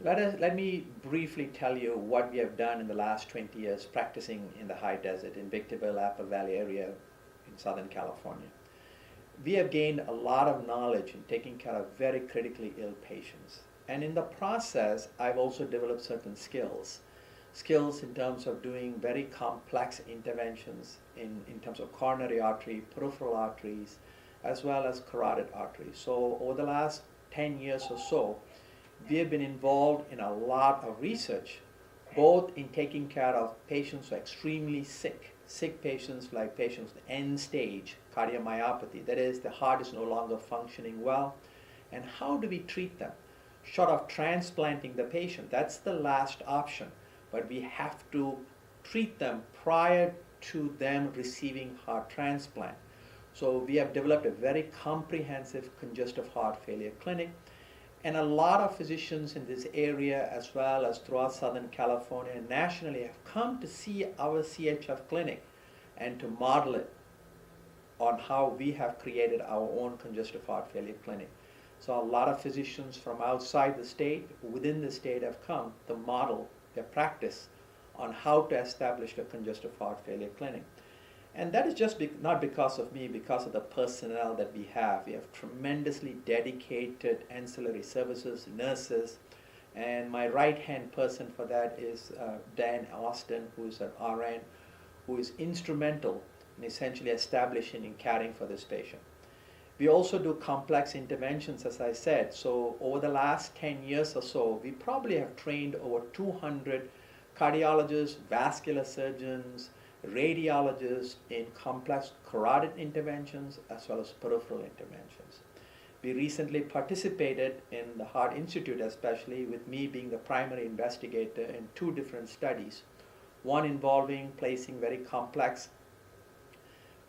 Let me briefly tell you what we have done in the last 20 years practicing in the high desert in Victorville, Apple Valley area in Southern California. We have gained a lot of knowledge in taking care of very critically ill patients. And in the process, I've also developed certain skills. Skills in terms of doing very complex interventions in terms of coronary artery, peripheral arteries, as well as carotid arteries. So over the last 10 years or so, we have been involved in a lot of research, both in taking care of patients who are extremely sick patients like patients with end stage cardiomyopathy, that is, the heart is no longer functioning well, and how do we treat them? Short of transplanting the patient, that's the last option, but we have to treat them prior to them receiving heart transplant. So we have developed a very comprehensive congestive heart failure clinic. And a lot of physicians in this area, as well as throughout Southern California and nationally, have come to see our CHF clinic and to model it on how we have created our own congestive heart failure clinic. So a lot of physicians from outside the state, within the state, have come to model their practice on how to establish a congestive heart failure clinic. And that is just not because of me, because of the personnel that we have. We have tremendously dedicated ancillary services, nurses, and my right-hand person for that is Dan Austin, who is an RN, who is instrumental in essentially establishing and caring for this patient. We also do complex interventions, as I said. So over the last 10 years or so, we probably have trained over 200 cardiologists, vascular surgeons, radiologists in complex carotid interventions as well as peripheral interventions. We recently participated in the Heart Institute, especially with me being the primary investigator in 2 different studies. One involving placing very complex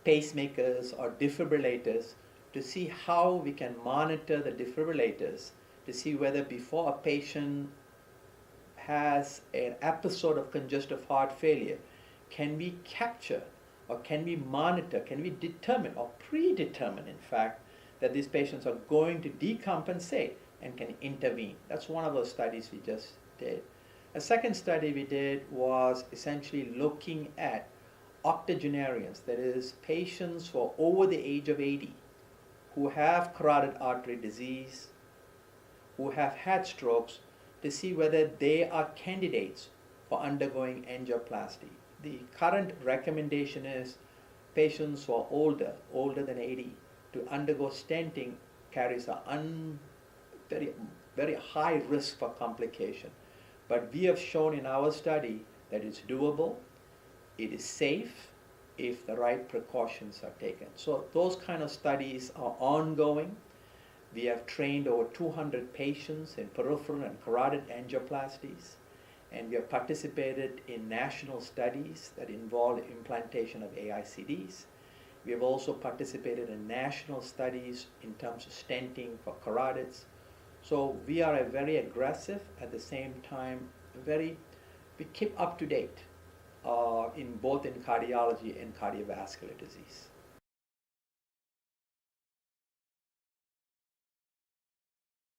pacemakers or defibrillators to see how we can monitor the defibrillators to see whether before a patient has an episode of congestive heart failure, can we capture or can we monitor, can we determine or predetermine, in fact, that these patients are going to decompensate and can intervene. That's one of those studies we just did. A second study we did was essentially looking at octogenarians, that is, patients who are over the age of 80 who have carotid artery disease, who have had strokes, to see whether they are candidates for undergoing angioplasty. The current recommendation is patients who are older than 80, to undergo stenting carries a very high risk for complication. But we have shown in our study that it's doable, it is safe if the right precautions are taken. So those kind of studies are ongoing. We have trained over 200 patients in peripheral and carotid angioplasties, and we have participated in national studies that involve implantation of AICDs. We have also participated in national studies in terms of stenting for carotids. So we are a very aggressive, at the same time, we keep up to date in both in cardiology and cardiovascular disease.